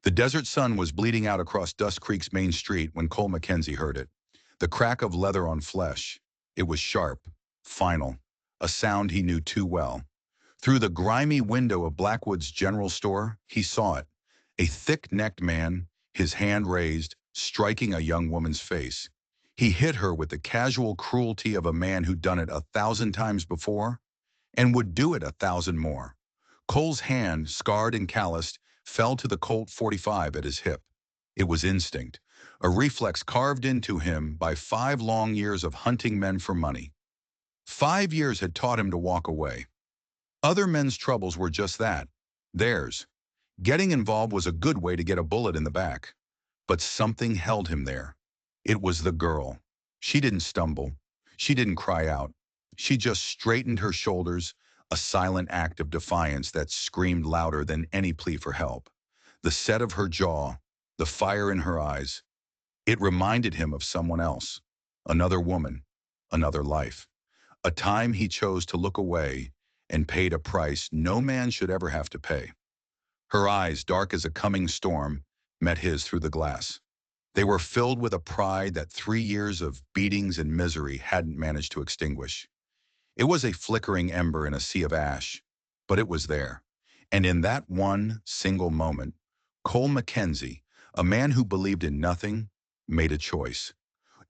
The desert sun was bleeding out across Dust Creek's main street when Cole Mackenzie heard it. The crack of leather on flesh. It was sharp, final, a sound he knew too well. Through the grimy window of Blackwood's general store, he saw it. A thick-necked man, his hand raised, striking a young woman's face. He hit her with the casual cruelty of a man who'd done it 1,000 times before and would do it 1,000 more. Cole's hand, scarred and calloused, fell to the Colt 45 at his hip. It was instinct, a reflex carved into him by 5 long years of hunting men for money. 5 years had taught him to walk away. Other men's troubles were just that, theirs. Getting involved was a good way to get a bullet in the back. But something held him there. It was the girl. She didn't stumble. She didn't cry out. She just straightened her shoulders, a silent act of defiance that screamed louder than any plea for help. The set of her jaw, the fire in her eyes, it reminded him of someone else, another woman, another life. A time he chose to look away and paid a price no man should ever have to pay. Her eyes, dark as a coming storm, met his through the glass. They were filled with a pride that 3 years of beatings and misery hadn't managed to extinguish. It was a flickering ember in a sea of ash, but it was there. And in that one single moment, Cole Mackenzie, a man who believed in nothing, made a choice.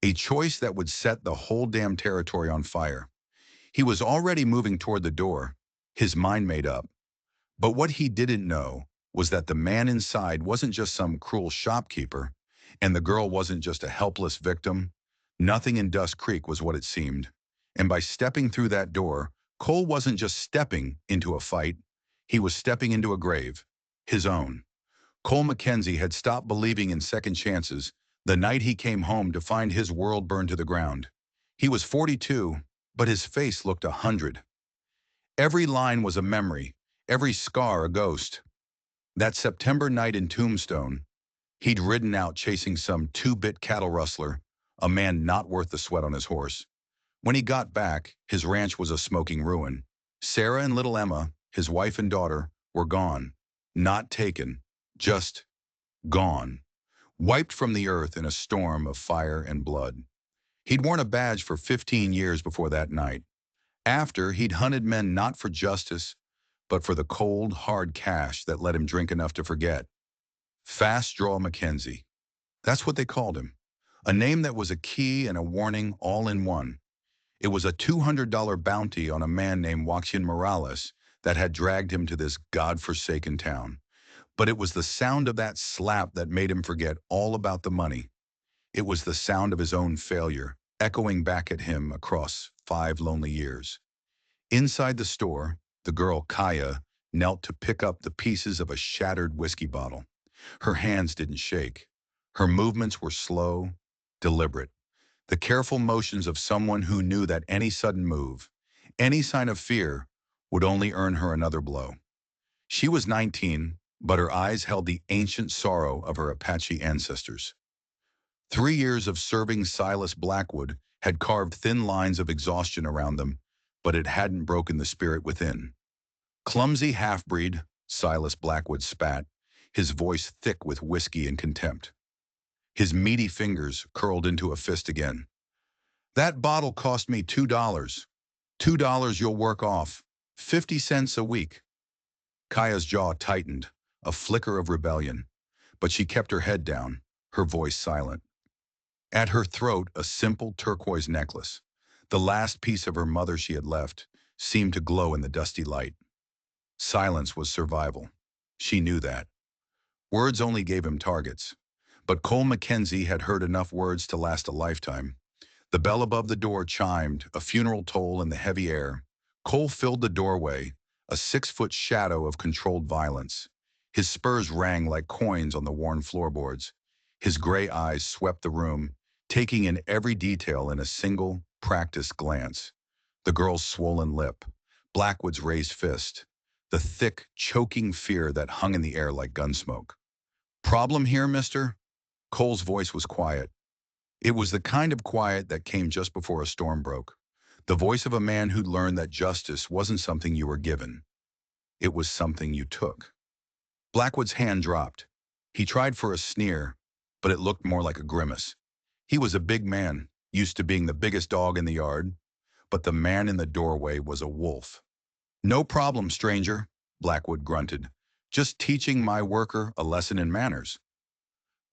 A choice that would set the whole damn territory on fire. He was already moving toward the door, his mind made up. But what he didn't know was that the man inside wasn't just some cruel shopkeeper, and the girl wasn't just a helpless victim. Nothing in Dust Creek was what it seemed. And by stepping through that door, Cole wasn't just stepping into a fight, he was stepping into a grave, his own. Cole Mackenzie had stopped believing in second chances the night he came home to find his world burned to the ground. He was 42, but his face looked 100. Every line was a memory, every scar a ghost. That September night in Tombstone, he'd ridden out chasing some 2-bit cattle rustler, a man not worth the sweat on his horse. When he got back, his ranch was a smoking ruin. Sarah and little Emma, his wife and daughter, were gone. Not taken, just gone. Wiped from the earth in a storm of fire and blood. He'd worn a badge for 15 years before that night. After, he'd hunted men not for justice, but for the cold, hard cash that let him drink enough to forget. Fast Draw Mackenzie. That's what they called him. A name that was a key and a warning all in one. It was a $200 bounty on a man named Joaquin Morales that had dragged him to this God-forsaken town. But it was the sound of that slap that made him forget all about the money. It was the sound of his own failure, echoing back at him across 5 lonely years. Inside the store, the girl, Kaya, knelt to pick up the pieces of a shattered whiskey bottle. Her hands didn't shake. Her movements were slow, deliberate. The careful motions of someone who knew that any sudden move, any sign of fear, would only earn her another blow. She was 19, but her eyes held the ancient sorrow of her Apache ancestors. 3 years of serving Silas Blackwood had carved thin lines of exhaustion around them, but it hadn't broken the spirit within. Clumsy half-breed, Silas Blackwood spat, his voice thick with whiskey and contempt. His meaty fingers curled into a fist again. That bottle cost me $2. $2 you'll work off. 50 cents a week. Kaya's jaw tightened, a flicker of rebellion, but she kept her head down, her voice silent. At her throat, a simple turquoise necklace, the last piece of her mother she had left, seemed to glow in the dusty light. Silence was survival. She knew that. Words only gave him targets. But Cole Mackenzie had heard enough words to last a lifetime. The bell above the door chimed, a funeral toll in the heavy air. Cole filled the doorway, a 6-foot shadow of controlled violence. His spurs rang like coins on the worn floorboards. His gray eyes swept the room, taking in every detail in a single, practiced glance. The girl's swollen lip, Blackwood's raised fist, the thick, choking fear that hung in the air like gunsmoke. Problem here, mister? Cole's voice was quiet. It was the kind of quiet that came just before a storm broke. The voice of a man who'd learned that justice wasn't something you were given. It was something you took. Blackwood's hand dropped. He tried for a sneer, but it looked more like a grimace. He was a big man, used to being the biggest dog in the yard, but the man in the doorway was a wolf. "No problem, stranger," Blackwood grunted. "Just teaching my worker a lesson in manners."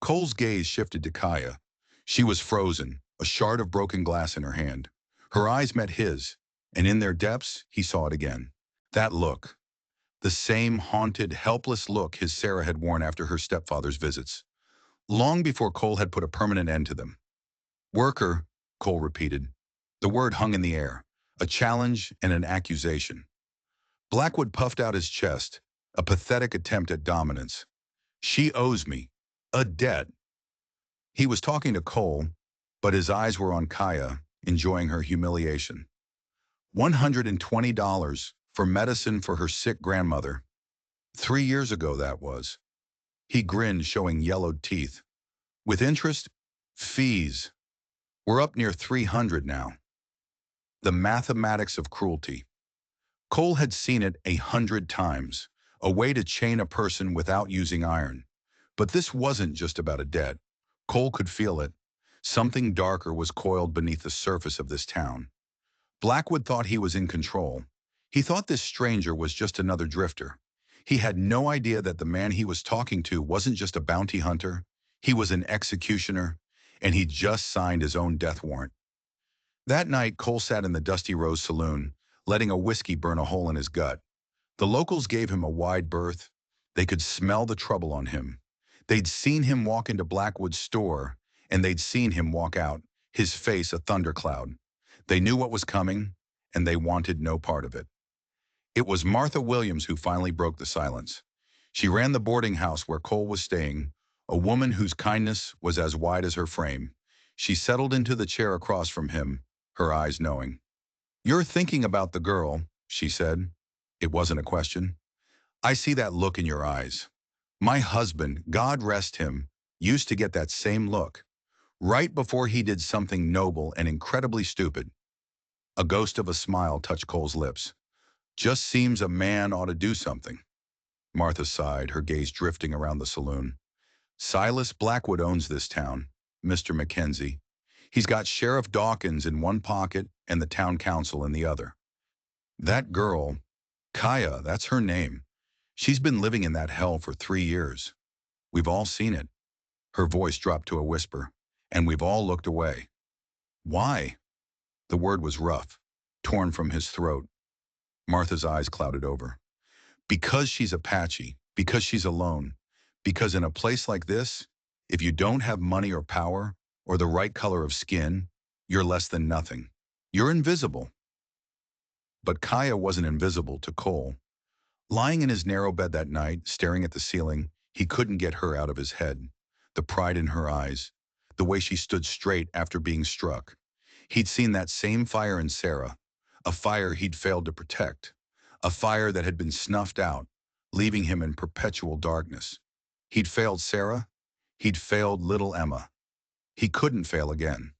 Cole's gaze shifted to Kaya. She was frozen, a shard of broken glass in her hand. Her eyes met his, and in their depths, he saw it again. That look, the same haunted, helpless look his Sarah had worn after her stepfather's visits, long before Cole had put a permanent end to them. "Worker," Cole repeated. The word hung in the air, a challenge and an accusation. Blackwood puffed out his chest, a pathetic attempt at dominance. "She owes me a debt." He was talking to Cole, but his eyes were on Kaya, enjoying her humiliation. $120 for medicine for her sick grandmother. 3 years ago, that was. He grinned, showing yellowed teeth. "With interest, fees. We're up near 300 now." The mathematics of cruelty. Cole had seen it 100 times, a way to chain a person without using iron. But this wasn't just about a debt. Cole could feel it. Something darker was coiled beneath the surface of this town. Blackwood thought he was in control. He thought this stranger was just another drifter. He had no idea that the man he was talking to wasn't just a bounty hunter. He was an executioner, and he'd just signed his own death warrant. That night, Cole sat in the Dusty Rose saloon, letting a whiskey burn a hole in his gut. The locals gave him a wide berth. They could smell the trouble on him. They'd seen him walk into Blackwood's store, and they'd seen him walk out, his face a thundercloud. They knew what was coming, and they wanted no part of it. It was Martha Williams who finally broke the silence. She ran the boarding house where Cole was staying, a woman whose kindness was as wide as her frame. She settled into the chair across from him, her eyes knowing. "You're thinking about the girl," she said. It wasn't a question. "I see that look in your eyes. My husband, God rest him, used to get that same look, right before he did something noble and incredibly stupid." A ghost of a smile touched Cole's lips. "Just seems a man ought to do something." Martha sighed, her gaze drifting around the saloon. "Silas Blackwood owns this town, Mr. Mackenzie. He's got Sheriff Dawkins in one pocket and the town council in the other. That girl, Kaya, that's her name. She's been living in that hell for 3 years. We've all seen it." Her voice dropped to a whisper. "And we've all looked away." "Why?" The word was rough, torn from his throat. Martha's eyes clouded over. "Because she's Apache, because she's alone, because in a place like this, if you don't have money or power or the right color of skin, you're less than nothing. You're invisible." But Kaya wasn't invisible to Cole. Lying in his narrow bed that night, staring at the ceiling, he couldn't get her out of his head. The pride in her eyes, the way she stood straight after being struck. He'd seen that same fire in Sarah, a fire he'd failed to protect, a fire that had been snuffed out, leaving him in perpetual darkness. He'd failed Sarah. He'd failed little Emma. He couldn't fail again.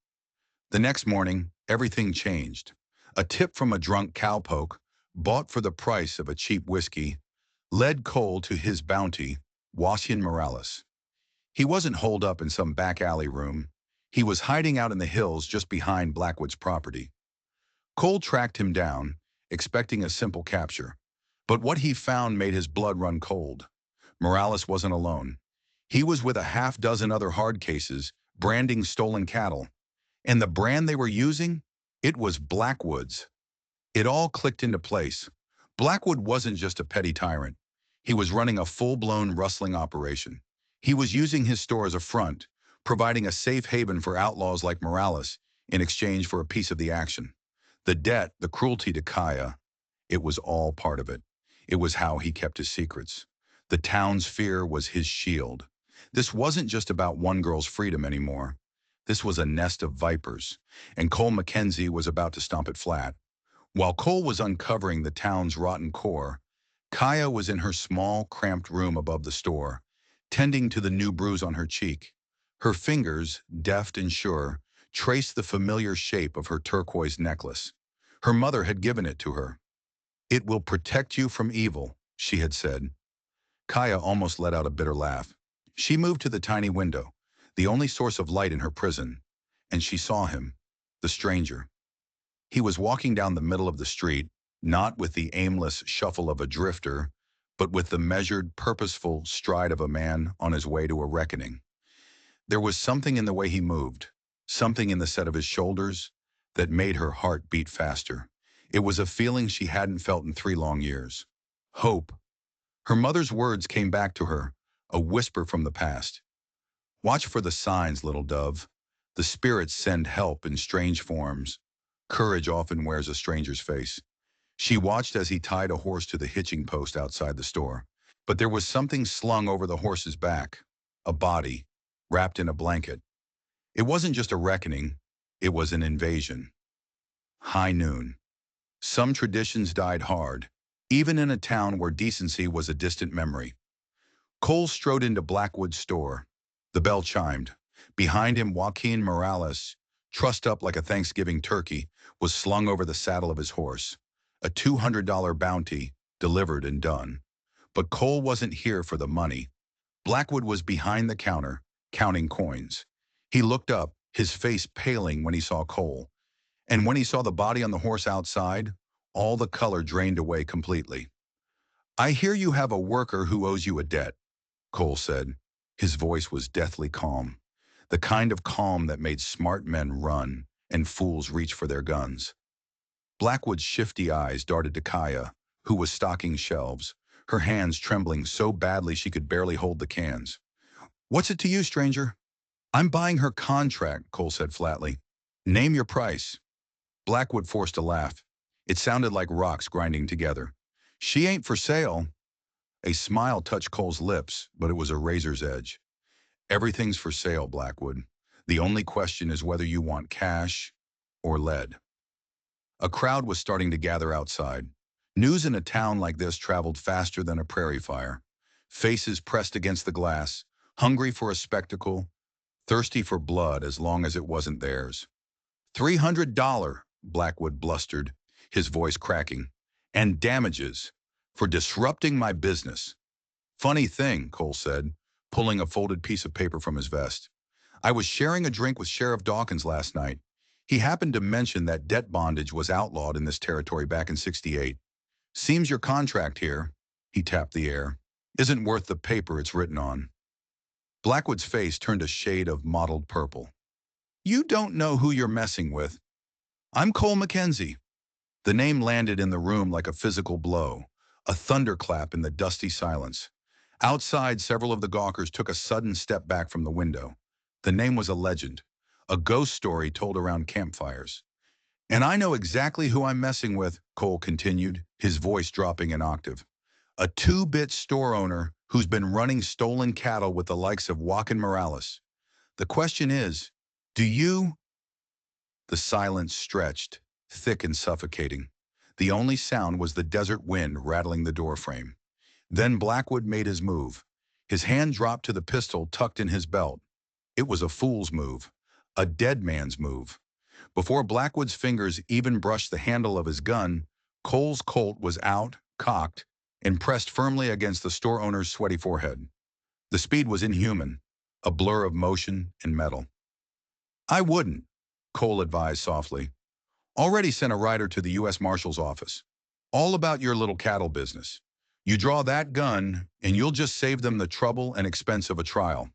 The next morning, everything changed. A tip from a drunk cowpoke, bought for the price of a cheap whiskey, led Cole to his bounty, Wassian Morales. He wasn't holed up in some back alley room. He was hiding out in the hills just behind Blackwood's property. Cole tracked him down, expecting a simple capture. But what he found made his blood run cold. Morales wasn't alone. He was with a half-dozen other hard cases, branding stolen cattle. And the brand they were using? It was Blackwood's. It all clicked into place. Blackwood wasn't just a petty tyrant. He was running a full-blown rustling operation. He was using his store as a front, providing a safe haven for outlaws like Morales in exchange for a piece of the action. The debt, the cruelty to Kaya, it was all part of it. It was how he kept his secrets. The town's fear was his shield. This wasn't just about one girl's freedom anymore. This was a nest of vipers, and Cole Mackenzie was about to stomp it flat. While Cole was uncovering the town's rotten core, Kaya was in her small, cramped room above the store, tending to the new bruise on her cheek. Her fingers, deft and sure, traced the familiar shape of her turquoise necklace. Her mother had given it to her. "It will protect you from evil," she had said. Kaya almost let out a bitter laugh. She moved to the tiny window, the only source of light in her prison, and she saw him, the stranger. He was walking down the middle of the street, not with the aimless shuffle of a drifter, but with the measured, purposeful stride of a man on his way to a reckoning. There was something in the way he moved, something in the set of his shoulders, that made her heart beat faster. It was a feeling she hadn't felt in 3 long years. Hope. Her mother's words came back to her, a whisper from the past. Watch for the signs, little dove. The spirits send help in strange forms. Courage often wears a stranger's face. She watched as he tied a horse to the hitching post outside the store. But there was something slung over the horse's back, a body, wrapped in a blanket. It wasn't just a reckoning, it was an invasion. High noon. Some traditions died hard, even in a town where decency was a distant memory. Cole strode into Blackwood's store. The bell chimed. Behind him, Joaquin Morales, trussed up like a Thanksgiving turkey, was slung over the saddle of his horse. A $200 bounty, delivered and done. But Cole wasn't here for the money. Blackwood was behind the counter, counting coins. He looked up, his face paling when he saw Cole. And when he saw the body on the horse outside, all the color drained away completely. I hear you have a worker who owes you a debt, Cole said. His voice was deathly calm, the kind of calm that made smart men run and fools reach for their guns. Blackwood's shifty eyes darted to Kaya, who was stocking shelves, her hands trembling so badly she could barely hold the cans. What's it to you, stranger? I'm buying her contract, Cole said flatly. Name your price. Blackwood forced a laugh. It sounded like rocks grinding together. She ain't for sale. A smile touched Cole's lips, but it was a razor's edge. Everything's for sale, Blackwood. The only question is whether you want cash or lead. A crowd was starting to gather outside. News in a town like this traveled faster than a prairie fire. Faces pressed against the glass, hungry for a spectacle, thirsty for blood as long as it wasn't theirs. $300, Blackwood blustered, his voice cracking. And damages for disrupting my business. Funny thing, Cole said, pulling a folded piece of paper from his vest. I was sharing a drink with Sheriff Dawkins last night. He happened to mention that debt bondage was outlawed in this territory back in '68. Seems your contract here, he tapped the air, isn't worth the paper it's written on. Blackwood's face turned a shade of mottled purple. You don't know who you're messing with. I'm Cole Mackenzie. The name landed in the room like a physical blow, a thunderclap in the dusty silence. Outside, several of the gawkers took a sudden step back from the window. The name was a legend, a ghost story told around campfires. And I know exactly who I'm messing with, Cole continued, his voice dropping an octave. A two-bit store owner who's been running stolen cattle with the likes of Joaquin Morales. The question is, do you? The silence stretched, thick and suffocating. The only sound was the desert wind rattling the doorframe. Then Blackwood made his move. His hand dropped to the pistol tucked in his belt. It was a fool's move, a dead man's move. Before Blackwood's fingers even brushed the handle of his gun, Cole's Colt was out, cocked, and pressed firmly against the store owner's sweaty forehead. The speed was inhuman, a blur of motion and metal. I wouldn't, Cole advised softly. Already sent a rider to the U.S. Marshal's office. All about your little cattle business. You draw that gun, and you'll just save them the trouble and expense of a trial.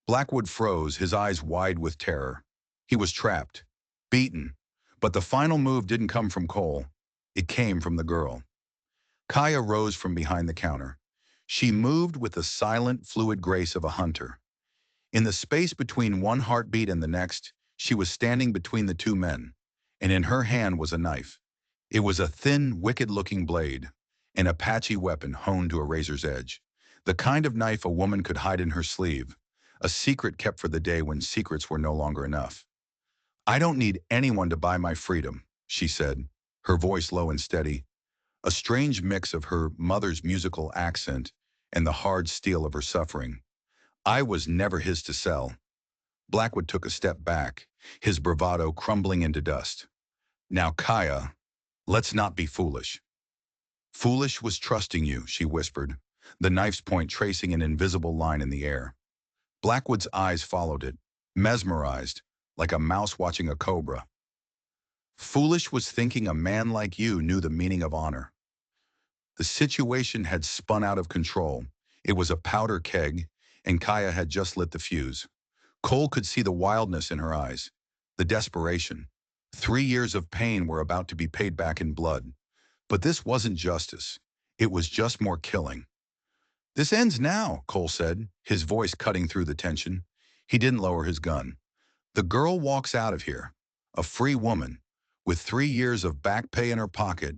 Blackwood froze, his eyes wide with terror. He was trapped, beaten, but the final move didn't come from Cole. It came from the girl. Kaya rose from behind the counter. She moved with the silent, fluid grace of a hunter. In the space between one heartbeat and the next, she was standing between the two men, and in her hand was a knife. It was a thin, wicked-looking blade, an Apache weapon honed to a razor's edge, the kind of knife a woman could hide in her sleeve, a secret kept for the day when secrets were no longer enough. I don't need anyone to buy my freedom, she said, her voice low and steady, a strange mix of her mother's musical accent and the hard steel of her suffering. I was never his to sell. Blackwood took a step back, his bravado crumbling into dust. Now, Kaya, let's not be foolish. Foolish was trusting you, she whispered. the knife's point tracing an invisible line in the air. Blackwood's eyes followed it, mesmerized, like a mouse watching a cobra. Foolish was thinking a man like you knew the meaning of honor. The situation had spun out of control. It was a powder keg, and Kaya had just lit the fuse. Cole could see the wildness in her eyes, the desperation. 3 years of pain were about to be paid back in blood. But this wasn't justice. It was just more killing. "This ends now," Cole said, his voice cutting through the tension. He didn't lower his gun. "The girl walks out of here, a free woman, with 3 years of back pay in her pocket,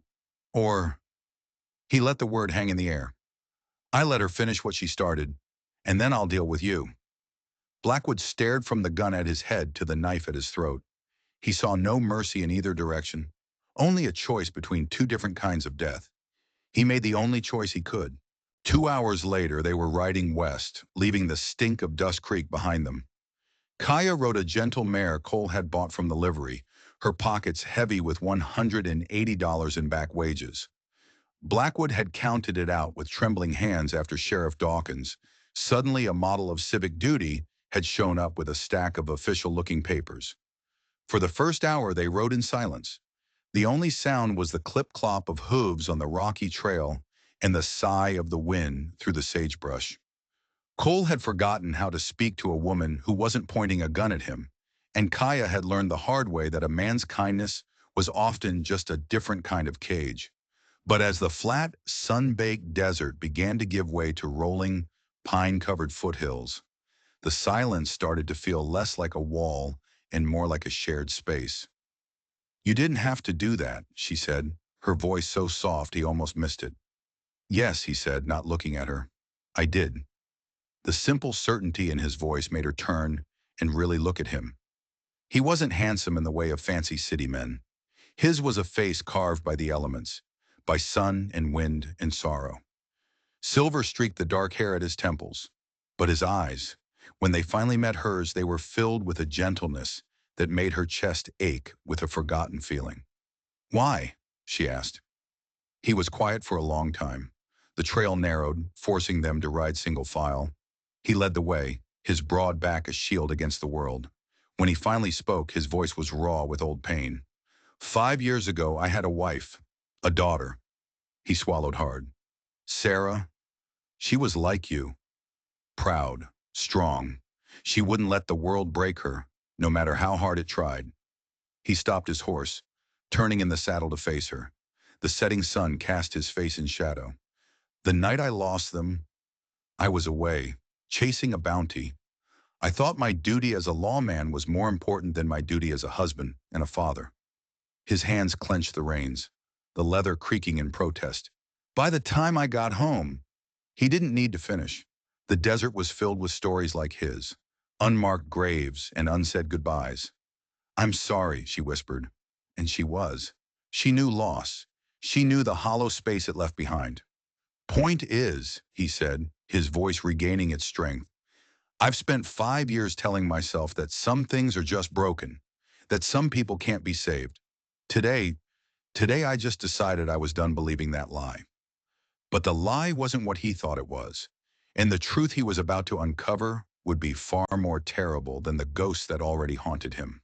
or—" He let the word hang in the air. "I let her finish what she started, and then I'll deal with you." Blackwood stared from the gun at his head to the knife at his throat. He saw no mercy in either direction, only a choice between two different kinds of death. He made the only choice he could. 2 hours later, they were riding west, leaving the stink of Dust Creek behind them. Kaya rode a gentle mare Cole had bought from the livery, her pockets heavy with $180 in back wages. Blackwood had counted it out with trembling hands after Sheriff Dawkins. Suddenly, a model of civic duty had shown up with a stack of official-looking papers. For the first hour, they rode in silence. The only sound was the clip-clop of hooves on the rocky trail and the sigh of the wind through the sagebrush. Cole had forgotten how to speak to a woman who wasn't pointing a gun at him, and Kaya had learned the hard way that a man's kindness was often just a different kind of cage. But as the flat, sun-baked desert began to give way to rolling, pine-covered foothills, the silence started to feel less like a wall and more like a shared space. "You didn't have to do that," she said, her voice so soft he almost missed it. "Yes," he said, not looking at her. "I did." The simple certainty in his voice made her turn and really look at him. He wasn't handsome in the way of fancy city men. His was a face carved by the elements, by sun and wind and sorrow. Silver streaked the dark hair at his temples, but his eyes, when they finally met hers, they were filled with a gentleness that made her chest ache with a forgotten feeling. "Why?" she asked. He was quiet for a long time. The trail narrowed, forcing them to ride single file. He led the way, his broad back a shield against the world. When he finally spoke, his voice was raw with old pain. "5 years ago, I had a wife, a daughter." He swallowed hard. "Sarah, she was like you, proud, strong. She wouldn't let the world break her, no matter how hard it tried." He stopped his horse, turning in the saddle to face her. The setting sun cast his face in shadow. "The night I lost them, I was away, chasing a bounty. I thought my duty as a lawman was more important than my duty as a husband and a father." His hands clenched the reins, the leather creaking in protest. "By the time I got home—" He didn't need to finish. The desert was filled with stories like his, unmarked graves and unsaid goodbyes. "I'm sorry," she whispered. And she was. She knew loss. She knew the hollow space it left behind. "Point is," he said, his voice regaining its strength, "I've spent 5 years telling myself that some things are just broken, that some people can't be saved. Today, today I just decided I was done believing that lie." But the lie wasn't what he thought it was, and the truth he was about to uncover would be far more terrible than the ghosts that already haunted him.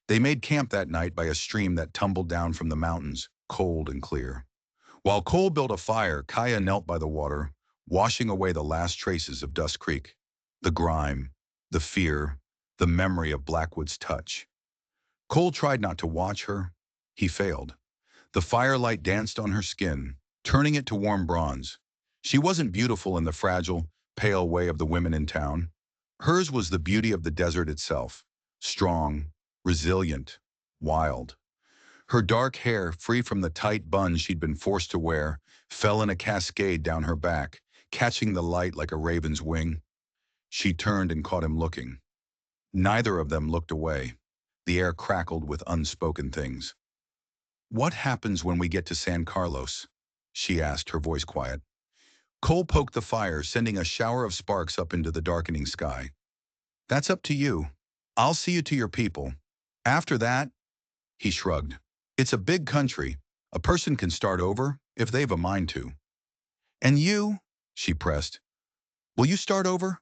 They made camp that night by a stream that tumbled down from the mountains, cold and clear. While Cole built a fire, Kaya knelt by the water, washing away the last traces of Dust Creek. The grime, the fear, the memory of Blackwood's touch. Cole tried not to watch her. He failed. The firelight danced on her skin, turning it to warm bronze. She wasn't beautiful in the fragile, pale way of the women in town. Hers was the beauty of the desert itself, strong, resilient, wild. Her dark hair, free from the tight bun she'd been forced to wear, fell in a cascade down her back, catching the light like a raven's wing. She turned and caught him looking. Neither of them looked away. The air crackled with unspoken things. "What happens when we get to San Carlos?" she asked, her voice quiet. Cole poked the fire, sending a shower of sparks up into the darkening sky. "That's up to you. I'll see you to your people. After that—" he shrugged. "It's a big country. A person can start over if they've a mind to." "And you?" she pressed. Will you start over?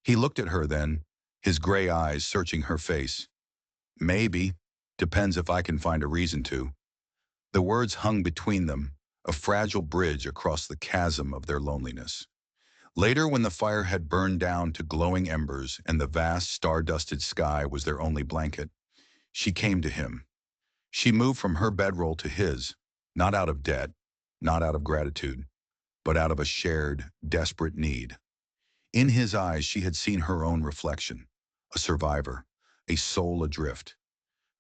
He looked at her then, his gray eyes searching her face. Maybe. Depends if I can find a reason to. The words hung between them, a fragile bridge across the chasm of their loneliness. Later, when the fire had burned down to glowing embers and the vast, star-dusted sky was their only blanket, she came to him. She moved from her bedroll to his, not out of debt, not out of gratitude, but out of a shared, desperate need. In his eyes, she had seen her own reflection, a survivor, a soul adrift.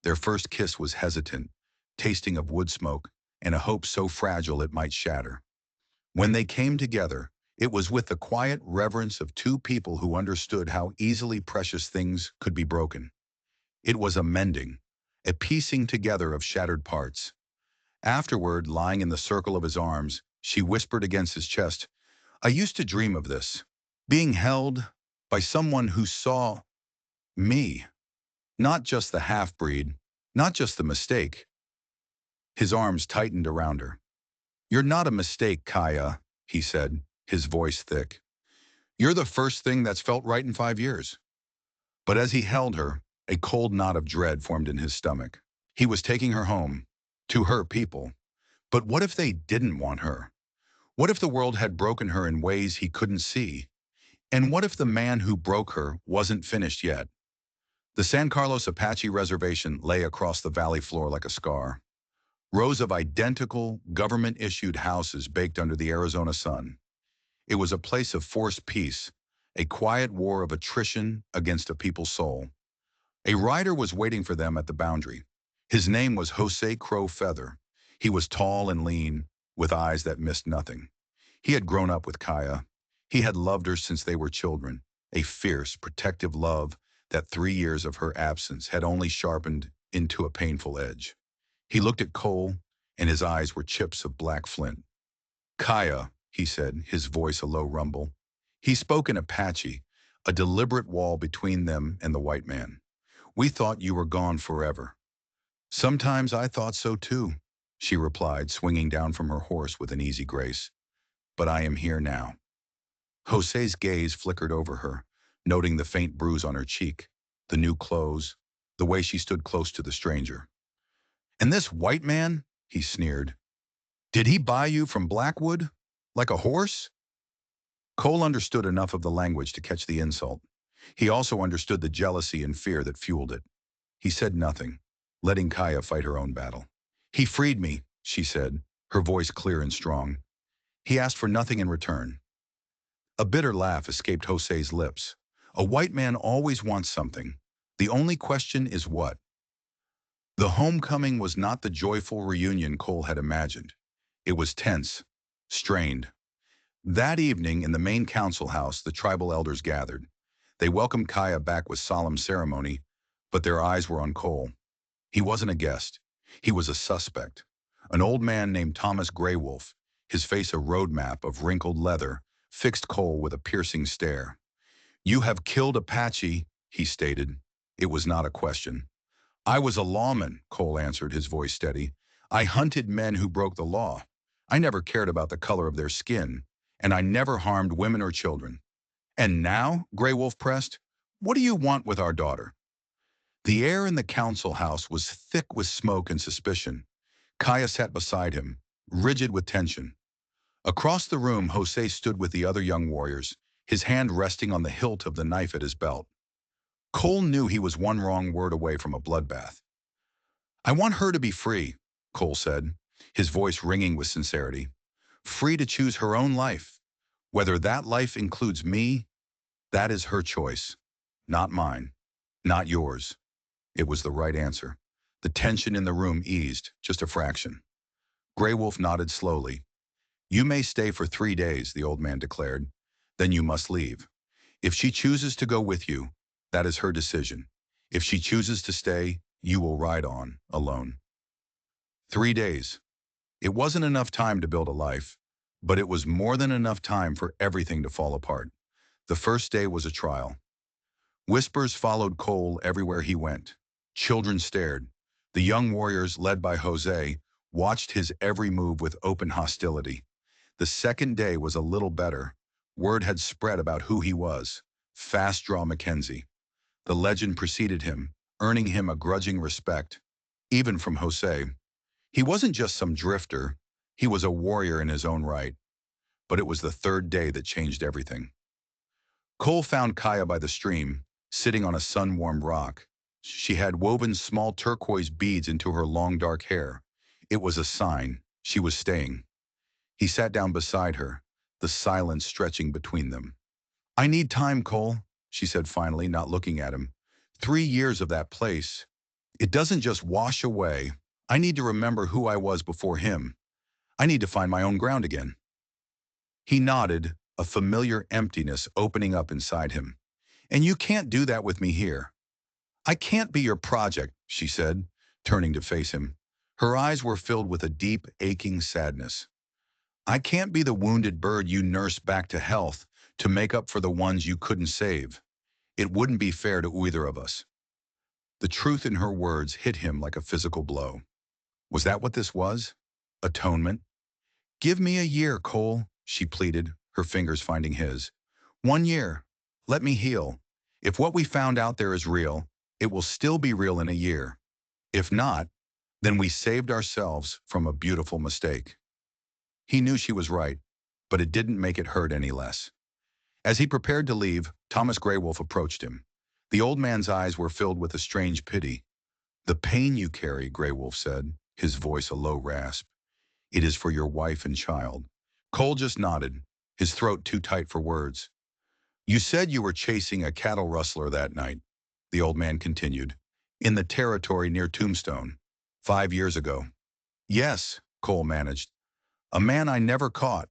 Their first kiss was hesitant, tasting of wood smoke, and a hope so fragile it might shatter. When they came together, it was with the quiet reverence of two people who understood how easily precious things could be broken. It was a mending, a piecing together of shattered parts. Afterward, lying in the circle of his arms, she whispered against his chest, I used to dream of this, being held by someone who saw me, not just the half-breed, not just the mistake. His arms tightened around her. You're not a mistake, Kaya, he said, his voice thick. You're the first thing that's felt right in 5 years. But as he held her, a cold knot of dread formed in his stomach. He was taking her home, to her people. But what if they didn't want her? What if the world had broken her in ways he couldn't see? And what if the man who broke her wasn't finished yet? The San Carlos Apache Reservation lay across the valley floor like a scar. Rows of identical, government-issued houses baked under the Arizona sun. It was a place of forced peace, a quiet war of attrition against a people's soul. A rider was waiting for them at the boundary. His name was Jose Crow Feather. He was tall and lean, with eyes that missed nothing. He had grown up with Kaya. He had loved her since they were children, a fierce, protective love that 3 years of her absence had only sharpened into a painful edge. He looked at Cole, and his eyes were chips of black flint. Kaya, he said, his voice a low rumble. He spoke in Apache, a deliberate wall between them and the white man. We thought you were gone forever. Sometimes I thought so too, she replied, swinging down from her horse with an easy grace. But I am here now. Jose's gaze flickered over her, noting the faint bruise on her cheek, the new clothes, the way she stood close to the stranger. And this white man, he sneered, did he buy you from Blackwood? Like a horse? Cole understood enough of the language to catch the insult. He also understood the jealousy and fear that fueled it. He said nothing, letting Kaya fight her own battle. He freed me, she said, her voice clear and strong. He asked for nothing in return. A bitter laugh escaped Jose's lips. A white man always wants something. The only question is what? The homecoming was not the joyful reunion Cole had imagined. It was tense, strained. That evening, in the main council house, the tribal elders gathered. They welcomed Kaya back with solemn ceremony, but their eyes were on Cole. He wasn't a guest. He was a suspect. An old man named Thomas Graywolf, his face a roadmap of wrinkled leather, fixed Cole with a piercing stare. You have killed Apache, he stated. It was not a question. I was a lawman, Cole answered, his voice steady. I hunted men who broke the law. I never cared about the color of their skin, and I never harmed women or children. And now, Graywolf pressed, what do you want with our daughter? The air in the council house was thick with smoke and suspicion. Kaya sat beside him, rigid with tension. Across the room, Jose stood with the other young warriors, his hand resting on the hilt of the knife at his belt. Cole knew he was one wrong word away from a bloodbath. I want her to be free, Cole said, his voice ringing with sincerity. Free to choose her own life. Whether that life includes me, that is her choice. Not mine. Not yours. It was the right answer. The tension in the room eased, just a fraction. Graywolf nodded slowly. You may stay for 3 days, the old man declared. Then you must leave. If she chooses to go with you, that is her decision. If she chooses to stay, you will ride on, alone. 3 days. It wasn't enough time to build a life, but it was more than enough time for everything to fall apart. The first day was a trial. Whispers followed Cole everywhere he went. Children stared. The young warriors, led by Jose, watched his every move with open hostility. The second day was a little better. Word had spread about who he was. Fast Draw Mackenzie. The legend preceded him, earning him a grudging respect, even from Jose. He wasn't just some drifter. He was a warrior in his own right. But it was the third day that changed everything. Cole found Kaya by the stream, sitting on a sun-warmed rock. She had woven small turquoise beads into her long dark hair. It was a sign she was staying. He sat down beside her, the silence stretching between them. "I need time, Cole," she said finally, not looking at him. "3 years of that place. It doesn't just wash away. I need to remember who I was before him. I need to find my own ground again." He nodded, a familiar emptiness opening up inside him. "And you can't do that with me here." "I can't be your project," she said, turning to face him. Her eyes were filled with a deep, aching sadness. "I can't be the wounded bird you nursed back to health to make up for the ones you couldn't save. It wouldn't be fair to either of us." The truth in her words hit him like a physical blow. Was that what this was? Atonement? "Give me a year, Cole," she pleaded, her fingers finding his. "1 year. Let me heal. If what we found out there is real, it will still be real in a year. If not, then we saved ourselves from a beautiful mistake." He knew she was right, but it didn't make it hurt any less. As he prepared to leave, Thomas Greywolf approached him. The old man's eyes were filled with a strange pity. "The pain you carry," Greywolf said, his voice a low rasp, "it is for your wife and child." Cole just nodded, his throat too tight for words. "You said you were chasing a cattle rustler that night," the old man continued, "in the territory near Tombstone, 5 years ago." "Yes," Cole managed. "A man I never caught."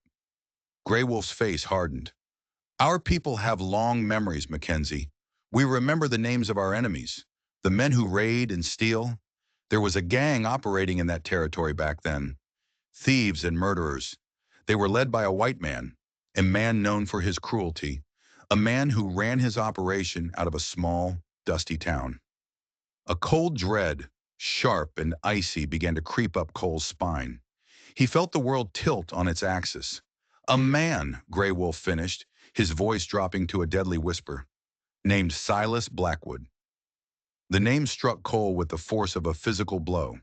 Greywolf's face hardened. "Our people have long memories, Mackenzie. We remember the names of our enemies, the men who raid and steal. There was a gang operating in that territory back then. Thieves and murderers. They were led by a white man, a man known for his cruelty, a man who ran his operation out of a small, dusty town." A cold dread, sharp and icy, began to creep up Cole's spine. He felt the world tilt on its axis. "A man," Greywolf finished, his voice dropping to a deadly whisper, "named Silas Blackwood." The name struck Cole with the force of a physical blow.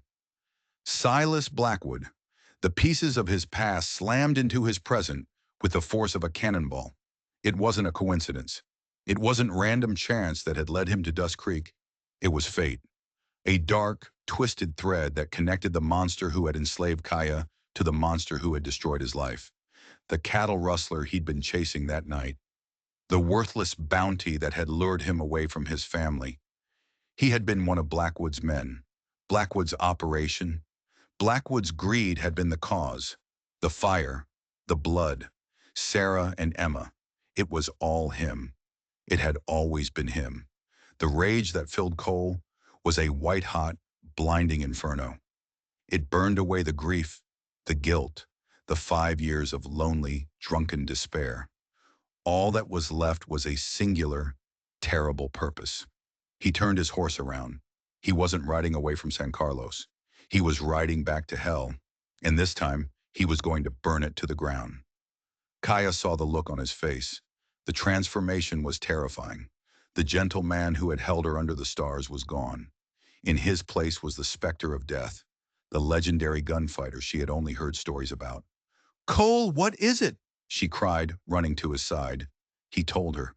Silas Blackwood. The pieces of his past slammed into his present with the force of a cannonball. It wasn't a coincidence. It wasn't random chance that had led him to Dust Creek. It was fate. A dark, twisted thread that connected the monster who had enslaved Kaya to the monster who had destroyed his life. The cattle rustler he'd been chasing that night. The worthless bounty that had lured him away from his family. He had been one of Blackwood's men. Blackwood's operation. Blackwood's greed had been the cause. The fire, the blood, Sarah and Emma. It was all him. It had always been him. The rage that filled Cole was a white-hot, blinding inferno. It burned away the grief, the guilt, the 5 years of lonely, drunken despair. All that was left was a singular, terrible purpose. He turned his horse around. He wasn't riding away from San Carlos. He was riding back to hell, and this time he was going to burn it to the ground. Kaya saw the look on his face. The transformation was terrifying. The gentle man who had held her under the stars was gone. In his place was the specter of death, the legendary gunfighter she had only heard stories about. "Cole, what is it?" she cried, running to his side. He told her.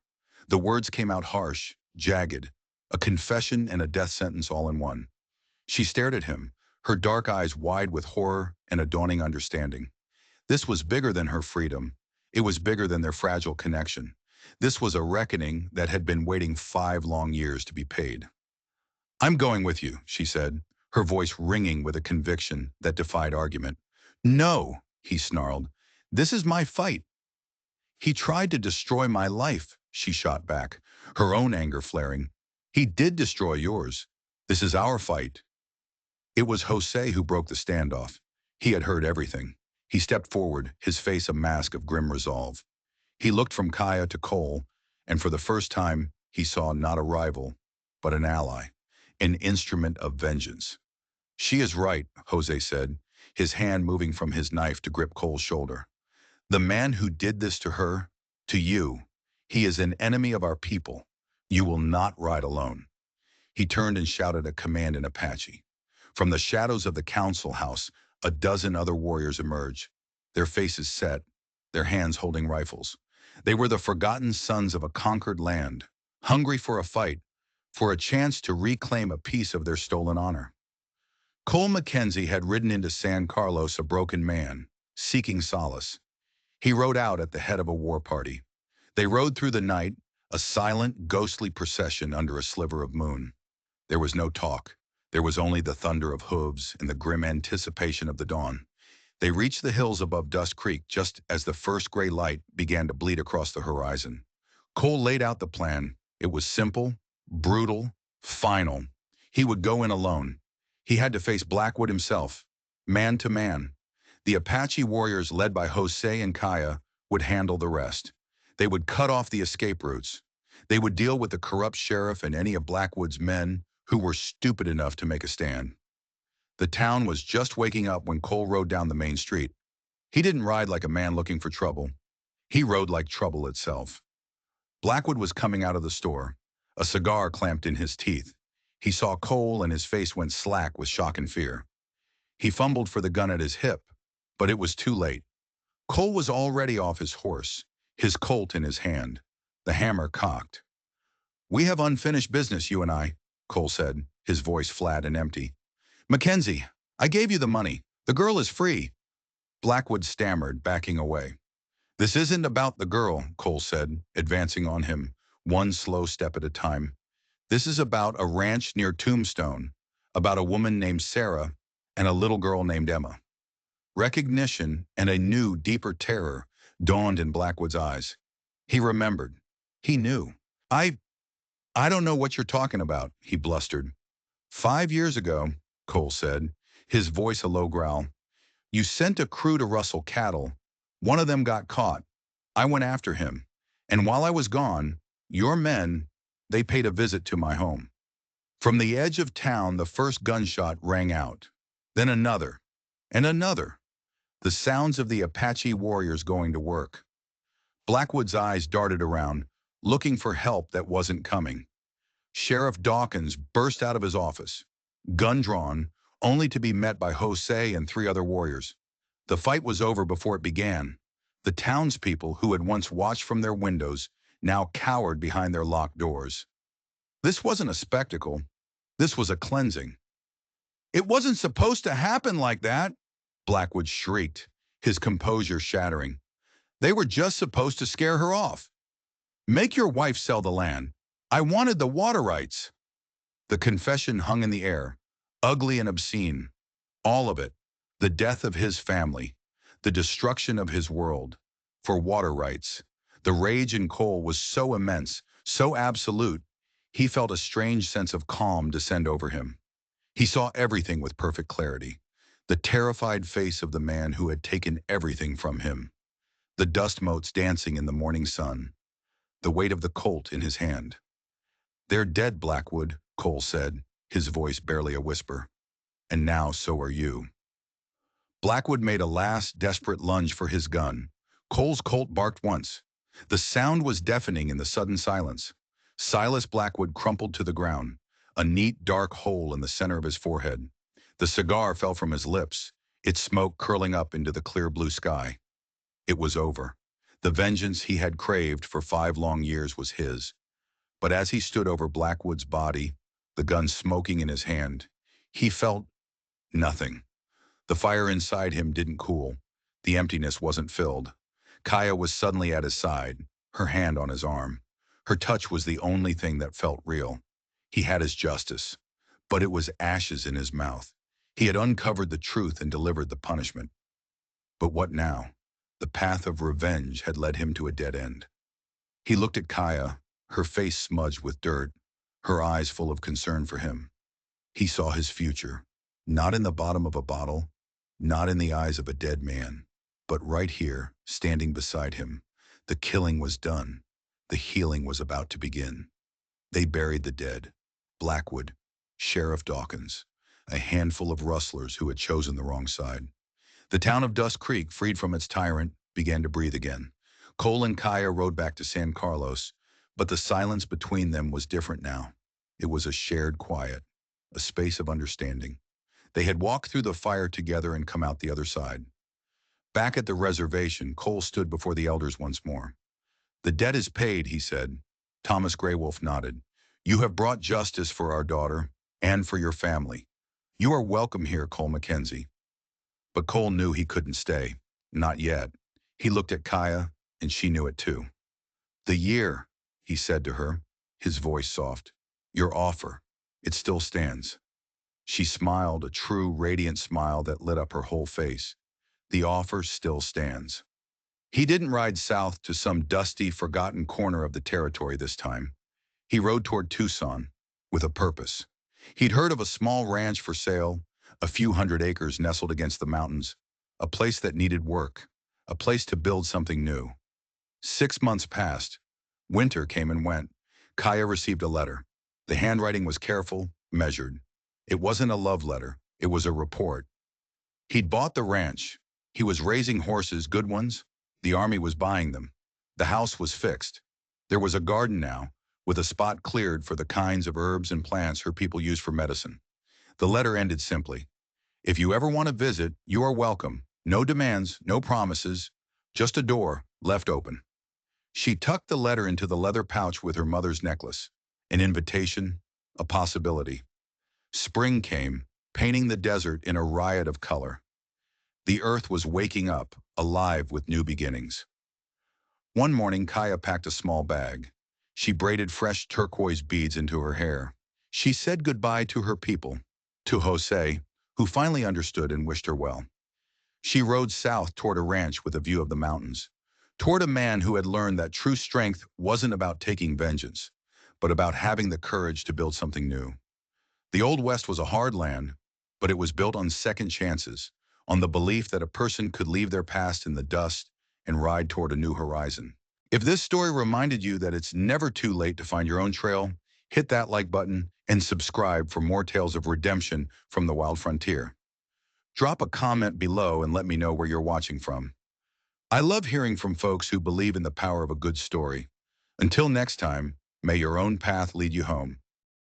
The words came out harsh, jagged, a confession and a death sentence all in one. She stared at him, her dark eyes wide with horror and a dawning understanding. This was bigger than her freedom. It was bigger than their fragile connection. This was a reckoning that had been waiting 5 long years to be paid. "I'm going with you," she said, her voice ringing with a conviction that defied argument. "No," he snarled. "This is my fight." "He tried to destroy my life," she shot back, her own anger flaring. "He did destroy yours. This is our fight." It was Jose who broke the standoff. He had heard everything. He stepped forward, his face a mask of grim resolve. He looked from Kaya to Cole, and for the first time, he saw not a rival, but an ally, an instrument of vengeance. "She is right," Jose said, his hand moving from his knife to grip Cole's shoulder. The man who did this to her, to you, he is an enemy of our people. You will not ride alone. He turned and shouted a command in Apache. From the shadows of the council house, a dozen other warriors emerged, their faces set, their hands holding rifles. They were the forgotten sons of a conquered land, hungry for a fight, for a chance to reclaim a piece of their stolen honor. Cole Mackenzie had ridden into San Carlos a broken man, seeking solace. He rode out at the head of a war party. They rode through the night, a silent, ghostly procession under a sliver of moon. There was no talk. There was only the thunder of hooves and the grim anticipation of the dawn. They reached the hills above Dust Creek just as the first gray light began to bleed across the horizon. Cole laid out the plan. It was simple, brutal, final. He would go in alone. He had to face Blackwood himself, man to man. The Apache warriors led by Jose and Kaya would handle the rest. They would cut off the escape routes. They would deal with the corrupt sheriff and any of Blackwood's men who were stupid enough to make a stand. The town was just waking up when Cole rode down the main street. He didn't ride like a man looking for trouble. He rode like trouble itself. Blackwood was coming out of the store, a cigar clamped in his teeth. He saw Cole and his face went slack with shock and fear. He fumbled for the gun at his hip, but it was too late. Cole was already off his horse, his Colt in his hand, the hammer cocked. "We have unfinished business, you and I," Cole said, his voice flat and empty. "Mackenzie, I gave you the money. The girl is free." Blackwood stammered, backing away. "This isn't about the girl," Cole said, advancing on him, one slow step at a time. "This is about a ranch near Tombstone, about a woman named Sarah and a little girl named Emma." Recognition and a new, deeper terror dawned in Blackwood's eyes. He remembered. He knew. I don't know what you're talking about," he blustered. "5 years ago," Cole said, his voice a low growl, "you sent a crew to rustle cattle. One of them got caught. I went after him. And while I was gone, your men, they paid a visit to my home. From the edge of town, the first gunshot rang out. Then another, and another. The sounds of the Apache warriors going to work." Blackwood's eyes darted around, looking for help that wasn't coming. Sheriff Dawkins burst out of his office, gun drawn, only to be met by Jose and 3 other warriors. The fight was over before it began. The townspeople who had once watched from their windows now cowered behind their locked doors. This wasn't a spectacle. This was a cleansing. "It wasn't supposed to happen like that," Blackwood shrieked, his composure shattering. "They were just supposed to scare her off. Make your wife sell the land. I wanted the water rights." The confession hung in the air, ugly and obscene. All of it. The death of his family. The destruction of his world. For water rights. The rage in Cole was so immense, so absolute, he felt a strange sense of calm descend over him. He saw everything with perfect clarity. The terrified face of the man who had taken everything from him. The dust motes dancing in the morning sun. The weight of the Colt in his hand. "They're dead, Blackwood," Cole said, his voice barely a whisper. "And now so are you." Blackwood made a last, desperate lunge for his gun. Cole's Colt barked once. The sound was deafening in the sudden silence. Silas Blackwood crumpled to the ground, a neat, dark hole in the center of his forehead. The cigar fell from his lips, its smoke curling up into the clear blue sky. It was over. The vengeance he had craved for 5 long years was his. But as he stood over Blackwood's body, the gun smoking in his hand, he felt nothing. The fire inside him didn't cool. The emptiness wasn't filled. Kaya was suddenly at his side, her hand on his arm. Her touch was the only thing that felt real. He had his justice, but it was ashes in his mouth. He had uncovered the truth and delivered the punishment. But what now? The path of revenge had led him to a dead end. He looked at Kaya, her face smudged with dirt, her eyes full of concern for him. He saw his future, not in the bottom of a bottle, not in the eyes of a dead man, but right here, standing beside him. The killing was done. The healing was about to begin. They buried the dead. Blackwood, Sheriff Dawkins, a handful of rustlers who had chosen the wrong side. The town of Dust Creek, freed from its tyrant, began to breathe again. Cole and Kaya rode back to San Carlos, but the silence between them was different now. It was a shared quiet, a space of understanding. They had walked through the fire together and come out the other side. Back at the reservation, Cole stood before the elders once more. "The debt is paid," he said. Thomas Greywolf nodded. "You have brought justice for our daughter and for your family. You are welcome here, Cole Mackenzie." But Cole knew he couldn't stay. Not yet. He looked at Kaya, and she knew it too. "The year," he said to her, his voice soft. "Your offer. It still stands." She smiled, a true, radiant smile that lit up her whole face. "The offer still stands." He didn't ride south to some dusty, forgotten corner of the territory this time. He rode toward Tucson, with a purpose. He'd heard of a small ranch for sale, a few hundred acres nestled against the mountains, a place that needed work, a place to build something new. 6 months passed. Winter came and went. Kaya received a letter. The handwriting was careful, measured. It wasn't a love letter. It was a report. He'd bought the ranch. He was raising horses, good ones. The army was buying them. The house was fixed. There was a garden now, with a spot cleared for the kinds of herbs and plants her people use for medicine. The letter ended simply. "If you ever want to visit, you are welcome. No demands, no promises, just a door left open." She tucked the letter into the leather pouch with her mother's necklace. An invitation, a possibility. Spring came, painting the desert in a riot of color. The earth was waking up, alive with new beginnings. One morning, Kaya packed a small bag. She braided fresh turquoise beads into her hair. She said goodbye to her people, to Jose, who finally understood and wished her well. She rode south toward a ranch with a view of the mountains, toward a man who had learned that true strength wasn't about taking vengeance, but about having the courage to build something new. The Old West was a hard land, but it was built on second chances, on the belief that a person could leave their past in the dust and ride toward a new horizon. If this story reminded you that it's never too late to find your own trail, hit that like button and subscribe for more tales of redemption from the wild frontier. Drop a comment below and let me know where you're watching from. I love hearing from folks who believe in the power of a good story. Until next time, may your own path lead you home.